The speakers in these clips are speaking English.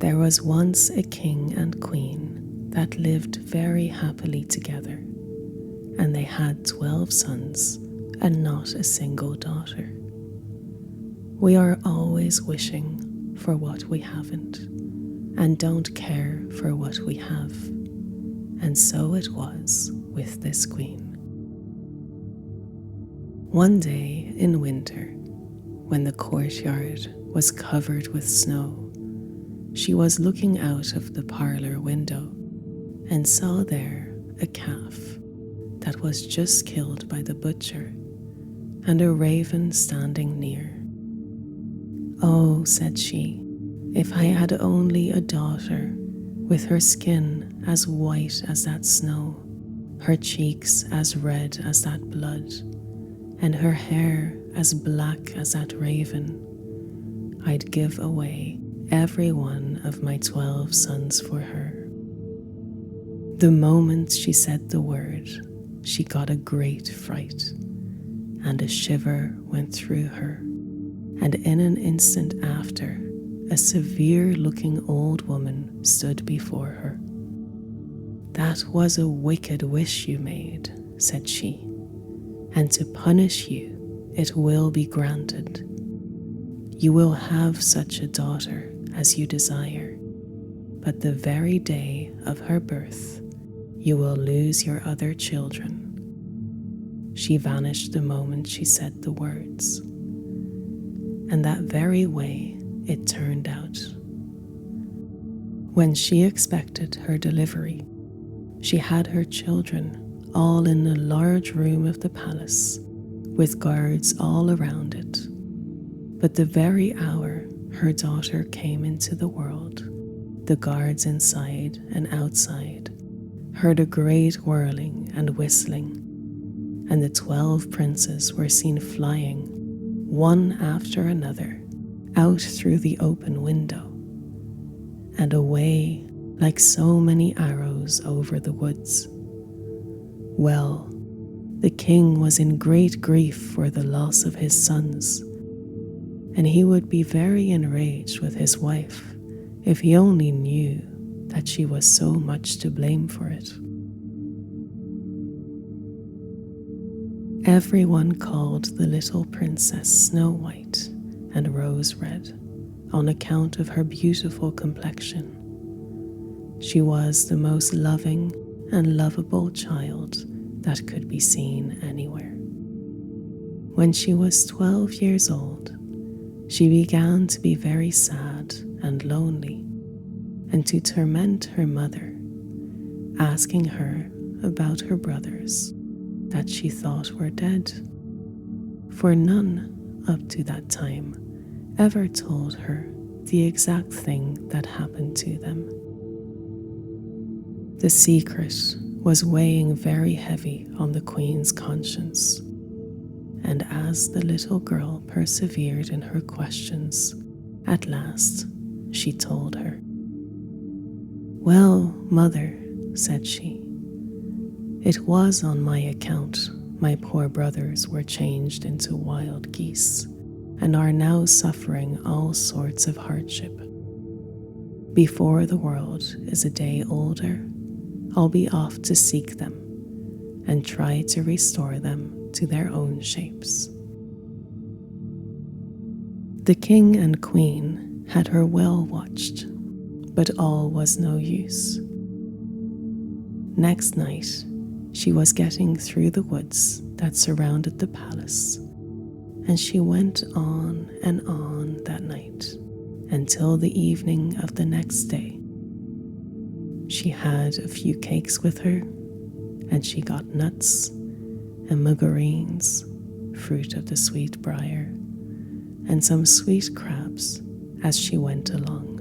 There was once a king and queen that lived very happily together, and they had 12 sons and not a single daughter. We are always wishing for what we haven't and don't care for what we have, and so it was with this queen. One day in winter, when the courtyard was covered with snow, she was looking out of the parlour window and saw there a calf that was just killed by the butcher and a raven standing near. "Oh," said she, "if I had only a daughter with her skin as white as that snow, her cheeks as red as that blood, and her hair as black as that raven, I'd give away every one of my 12 sons for her." The moment she said the word, she got a great fright, and a shiver went through her, and in an instant after, a severe-looking old woman stood before her. "That was a wicked wish you made," said she, "and to punish you, it will be granted. You will have such a daughter as you desire, but the very day of her birth, you will lose your other children." She vanished the moment she said the words, and that very way it turned out. When she expected her delivery, she had her children all in a large room of the palace, with guards all around it. But the very hour her daughter came into the world, the guards inside and outside heard a great whirling and whistling, and the 12 princes were seen flying, one after another, out through the open window, and away like so many arrows over the woods. Well, the king was in great grief for the loss of his sons, and he would be very enraged with his wife if he only knew that she was so much to blame for it. Everyone called the little princess Snow White and Rose Red on account of her beautiful complexion. She was the most loving and lovable child that could be seen anywhere. When she was 12 years old, she began to be very sad and lonely, and to torment her mother, asking her about her brothers that she thought were dead, for none up to that time ever told her the exact thing that happened to them. The secret was weighing very heavy on the queen's conscience, and as the little girl persevered in her questions, at last she told her. "Well, mother," said she, "it was on my account my poor brothers were changed into wild geese and are now suffering all sorts of hardship. Before the world is a day older, I'll be off to seek them and try to restore them to their own shapes." The king and queen had her well watched, but all was no use. Next night, she was getting through the woods that surrounded the palace, and she went on and on that night until the evening of the next day. She had a few cakes with her, and she got nuts and margarines, fruit of the sweet briar, and some sweet crabs as she went along.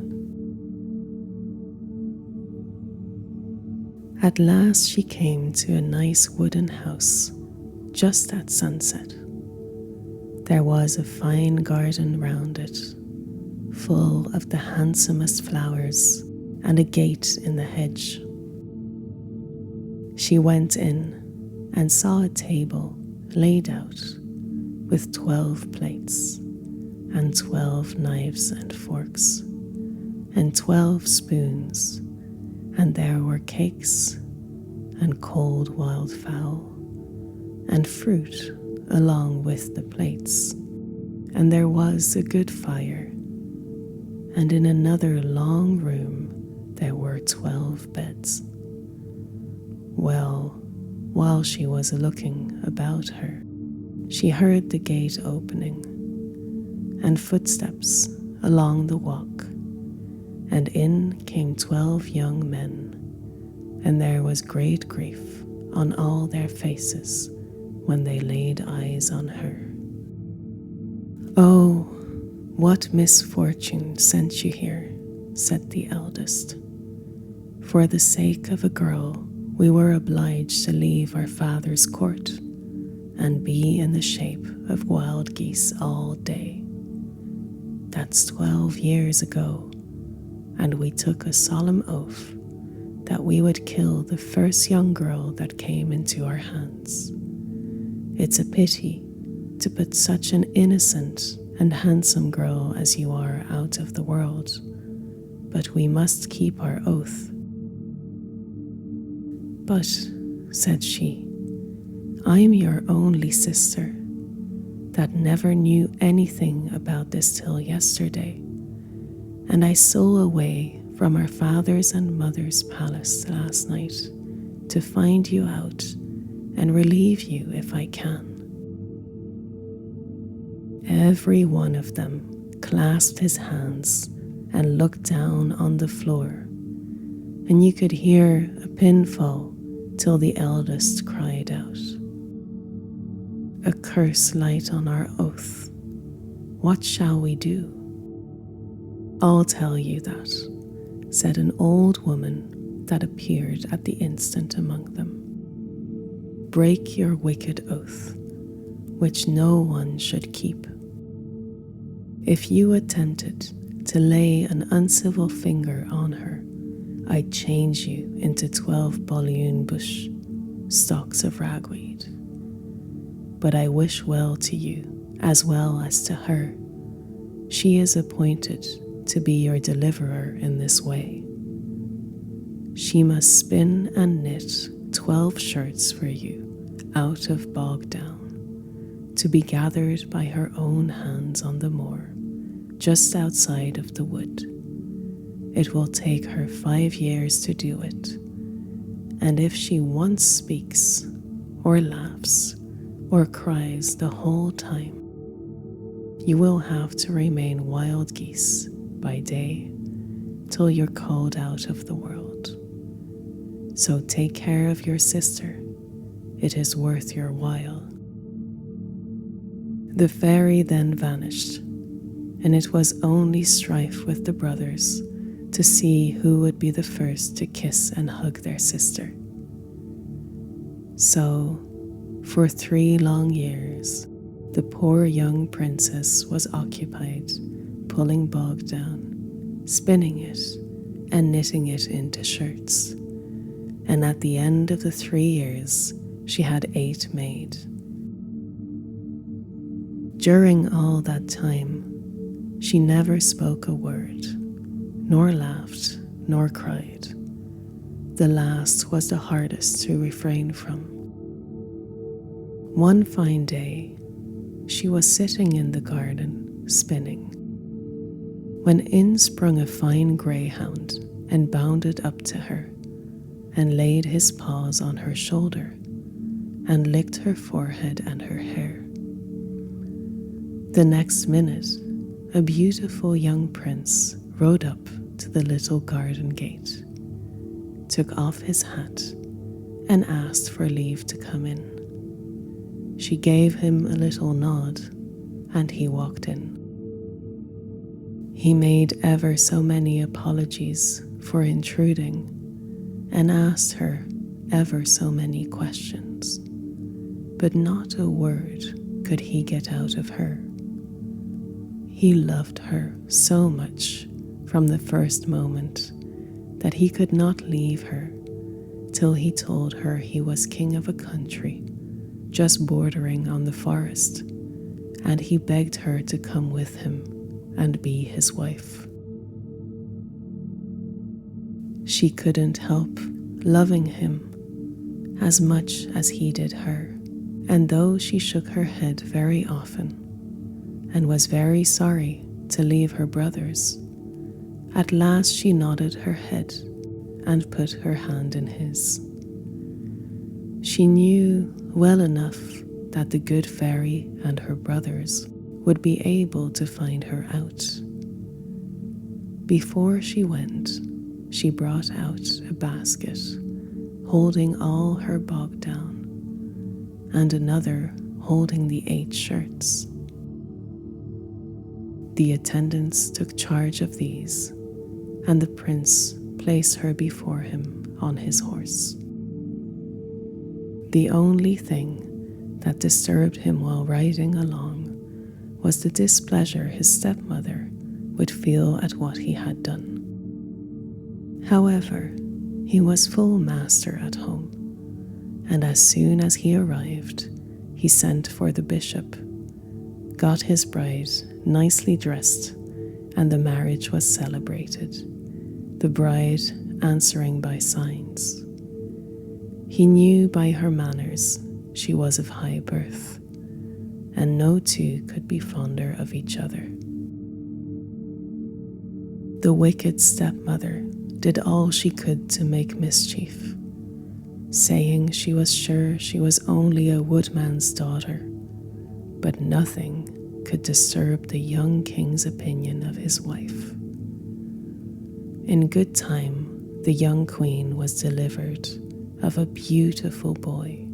At last she came to a nice wooden house just at sunset. There was a fine garden round it, full of the handsomest flowers, and a gate in the hedge. She went in and saw a table laid out with 12 plates and 12 knives and forks, and 12 spoons, and there were cakes and cold wild fowl and fruit along with the plates, and there was a good fire, and in another long room there were 12 beds. Well, while she was looking about her, she heard the gate opening, and footsteps along the walk, and in came 12 young men, and there was great grief on all their faces when they laid eyes on her. "Oh, what misfortune sent you here," said the eldest. "For the sake of a girl, we were obliged to leave our father's court and be in the shape of wild geese all day. That's 12 years ago, and we took a solemn oath that we would kill the first young girl that came into our hands. It's a pity to put such an innocent and handsome girl as you are out of the world, but we must keep our oath." "But," said she, "I'm your only sister, that never knew anything about this till yesterday, and I stole away from our father's and mother's palace last night to find you out and relieve you if I can." Every one of them clasped his hands and looked down on the floor, and you could hear a pin fall till the eldest cried out, "A curse light on our oath. What shall we do?" "I'll tell you that," said an old woman that appeared at the instant among them. "Break your wicked oath, which no one should keep. If you attempted to lay an uncivil finger on her, I'd change you into 12 balloon bush stalks of ragweed. But I wish well to you as well as to her. She is appointed to be your deliverer in this way. She must spin and knit 12 shirts for you out of bog down, to be gathered by her own hands on the moor, just outside of the wood. It will take her 5 years to do it, and if she once speaks, or laughs, or cries the whole time, you will have to remain wild geese by day till you're called out of the world. So take care of your sister. It is worth your while." The fairy then vanished, and it was only strife with the brothers to see who would be the first to kiss and hug their sister. So, for 3 long years, the poor young princess was occupied pulling bog down, spinning it, and knitting it into shirts. And at the end of the 3 years, she had 8 made. During all that time, she never spoke a word, nor laughed, nor cried. The last was the hardest to refrain from. One fine day, she was sitting in the garden, spinning, when in sprung a fine greyhound and bounded up to her, and laid his paws on her shoulder, and licked her forehead and her hair. The next minute, a beautiful young prince rode up to the little garden gate, took off his hat, and asked for leave to come in. She gave him a little nod, and he walked in. He made ever so many apologies for intruding, and asked her ever so many questions, but not a word could he get out of her. He loved her so much from the first moment that he could not leave her till he told her he was king of a country just bordering on the forest, and he begged her to come with him and be his wife. She couldn't help loving him as much as he did her, and though she shook her head very often and was very sorry to leave her brothers, at last she nodded her head and put her hand in his. She knew well enough that the good fairy and her brothers would be able to find her out. Before she went, she brought out a basket holding all her bog down, and another holding the 8 shirts. The attendants took charge of these, and the prince placed her before him on his horse. The only thing that disturbed him while riding along was the displeasure his stepmother would feel at what he had done. However, he was full master at home, and as soon as he arrived, he sent for the bishop, got his bride nicely dressed, and the marriage was celebrated, the bride answering by signs. He knew by her manners she was of high birth, and no two could be fonder of each other. The wicked stepmother did all she could to make mischief, saying she was sure she was only a woodman's daughter, but nothing could disturb the young king's opinion of his wife. In good time, the young queen was delivered of a beautiful boy,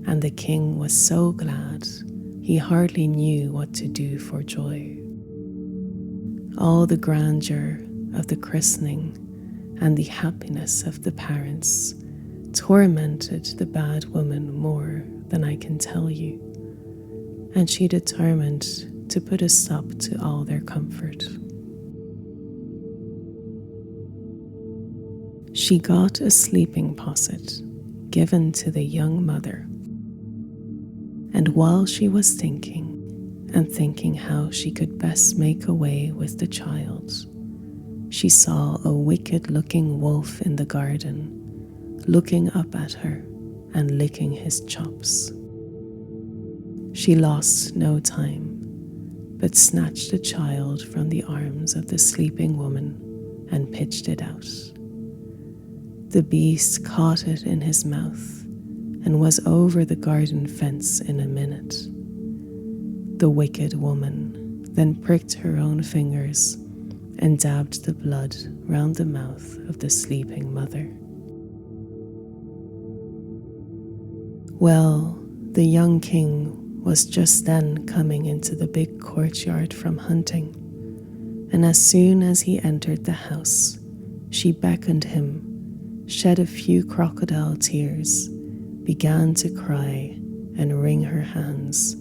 and the king was so glad he hardly knew what to do for joy. All the grandeur of the christening and the happiness of the parents tormented the bad woman more than I can tell you, and she determined to put a stop to all their comfort. She got a sleeping posset given to the young mother, and while she was thinking how she could best make away with the child, she saw a wicked-looking wolf in the garden, looking up at her and licking his chops. She lost no time, but snatched the child from the arms of the sleeping woman and pitched it out. The beast caught it in his mouth and was over the garden fence in a minute. The wicked woman then pricked her own fingers and dabbed the blood round the mouth of the sleeping mother. Well, the young king was just then coming into the big courtyard from hunting, and as soon as he entered the house, she beckoned him, shed a few crocodile tears, began to cry and wring her hands,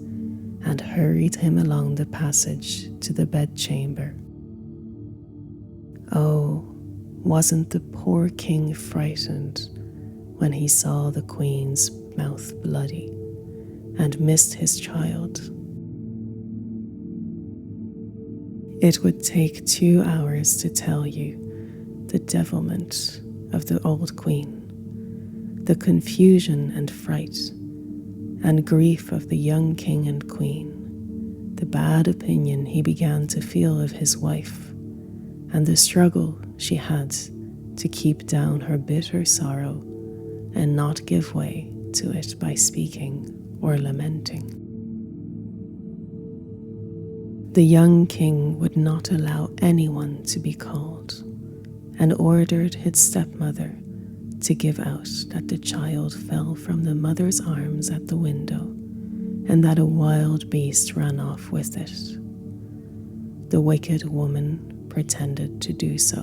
and hurried him along the passage to the bedchamber. Oh, wasn't the poor king frightened when he saw the queen's mouth bloody and missed his child. It would take 2 hours to tell you the devilment of the old queen, the confusion and fright and grief of the young king and queen, the bad opinion he began to feel of his wife, and the struggle she had to keep down her bitter sorrow and not give way to it by speaking or lamenting. The young king would not allow anyone to be called, and ordered his stepmother to give out that the child fell from the mother's arms at the window, and that a wild beast ran off with it. The wicked woman pretended to do so,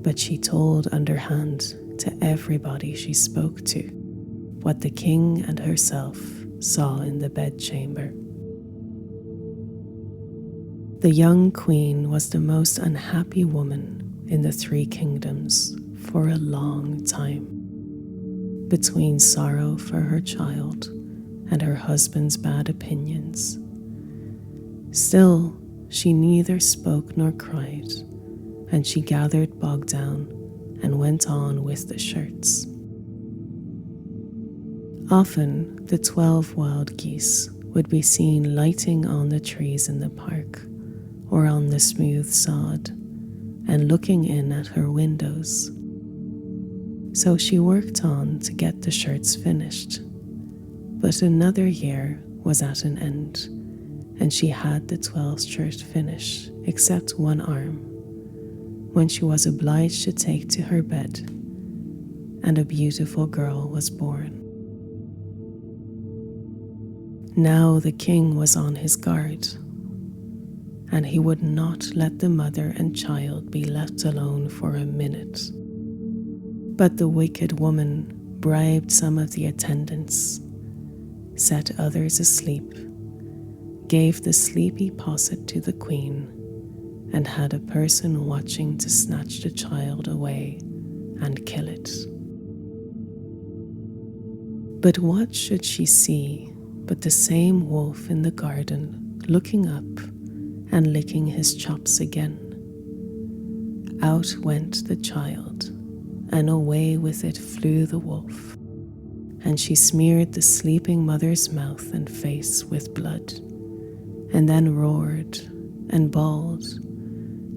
but she told underhand to everybody she spoke to what the king and herself saw in the bedchamber. The young queen was the most unhappy woman in the 3 kingdoms for a long time, between sorrow for her child and her husband's bad opinions. Still, she neither spoke nor cried, and she gathered bog down and went on with the shirts. Often, the 12 wild geese would be seen lighting on the trees in the park or on the smooth sod and looking in at her windows. So she worked on to get the shirts finished. But another year was at an end, and she had the 12th shirt finished except one arm, when she was obliged to take to her bed, and a beautiful girl was born. Now the king was on his guard, and he would not let the mother and child be left alone for a minute. But the wicked woman bribed some of the attendants, set others asleep, gave the sleepy posset to the queen, and had a person watching to snatch the child away and kill it. But what should she see but the same wolf in the garden, looking up and licking his chops again? Out went the child, and away with it flew the wolf, and she smeared the sleeping mother's mouth and face with blood, and then roared and bawled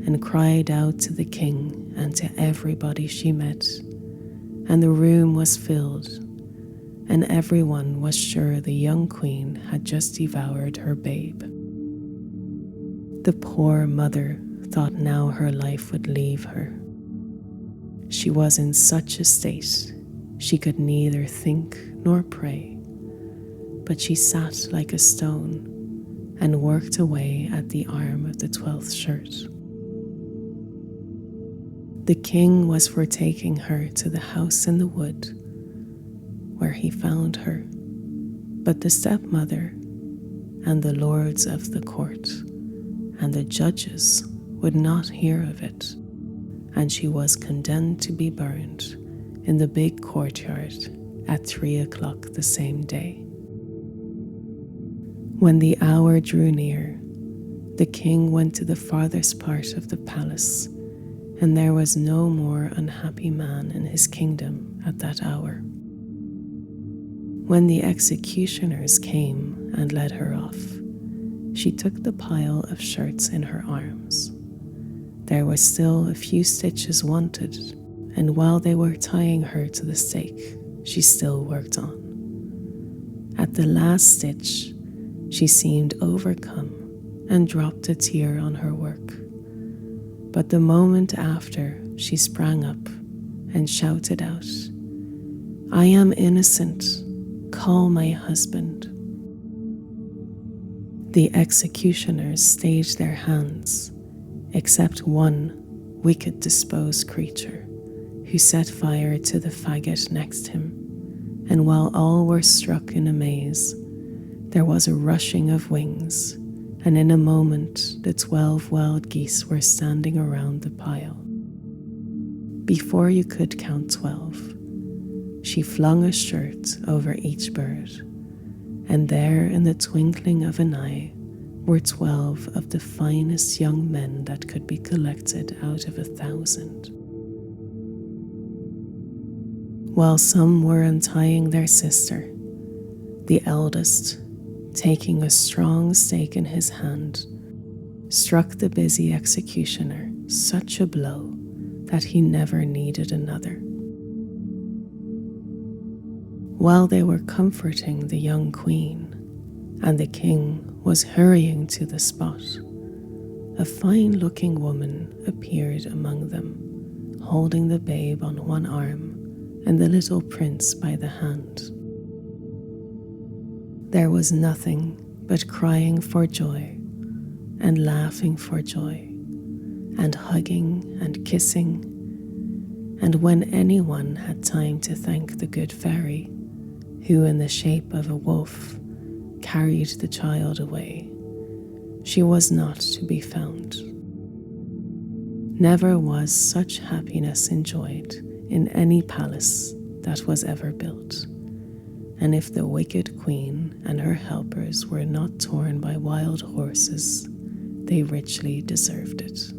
and cried out to the king and to everybody she met, and the room was filled, and everyone was sure the young queen had just devoured her babe. The poor mother thought now her life would leave her. She was in such a state she could neither think nor pray, but she sat like a stone and worked away at the arm of the 12th shirt. The king was for taking her to the house in the wood, where he found her, but the stepmother and the lords of the court and the judges would not hear of it, and she was condemned to be burned in the big courtyard at 3 o'clock the same day. When the hour drew near, the king went to the farthest part of the palace, and there was no more unhappy man in his kingdom at that hour. When the executioners came and led her off, she took the pile of shirts in her arms. There were still a few stitches wanted, and while they were tying her to the stake, she still worked on. At the last stitch, she seemed overcome and dropped a tear on her work. But the moment after, she sprang up and shouted out, "I am innocent. Call my husband." The executioners stayed their hands, except one wicked disposed creature who set fire to the faggot next him, and while all were struck in amaze, there was a rushing of wings, and in a moment the 12 wild geese were standing around the pile. Before you could count 12, she flung a shirt over each bird, and there in the twinkling of an eye were 12 of the finest young men that could be collected out of 1,000. While some were untying their sister, the eldest, taking a strong stake in his hand, struck the busy executioner such a blow that he never needed another. While they were comforting the young queen, and the king was hurrying to the spot, a fine-looking woman appeared among them, holding the babe on one arm and the little prince by the hand. There was nothing but crying for joy and laughing for joy and hugging and kissing, and when anyone had time to thank the good fairy, who in the shape of a wolf carried the child away, she was not to be found. Never was such happiness enjoyed in any palace that was ever built, and if the wicked queen and her helpers were not torn by wild horses, they richly deserved it.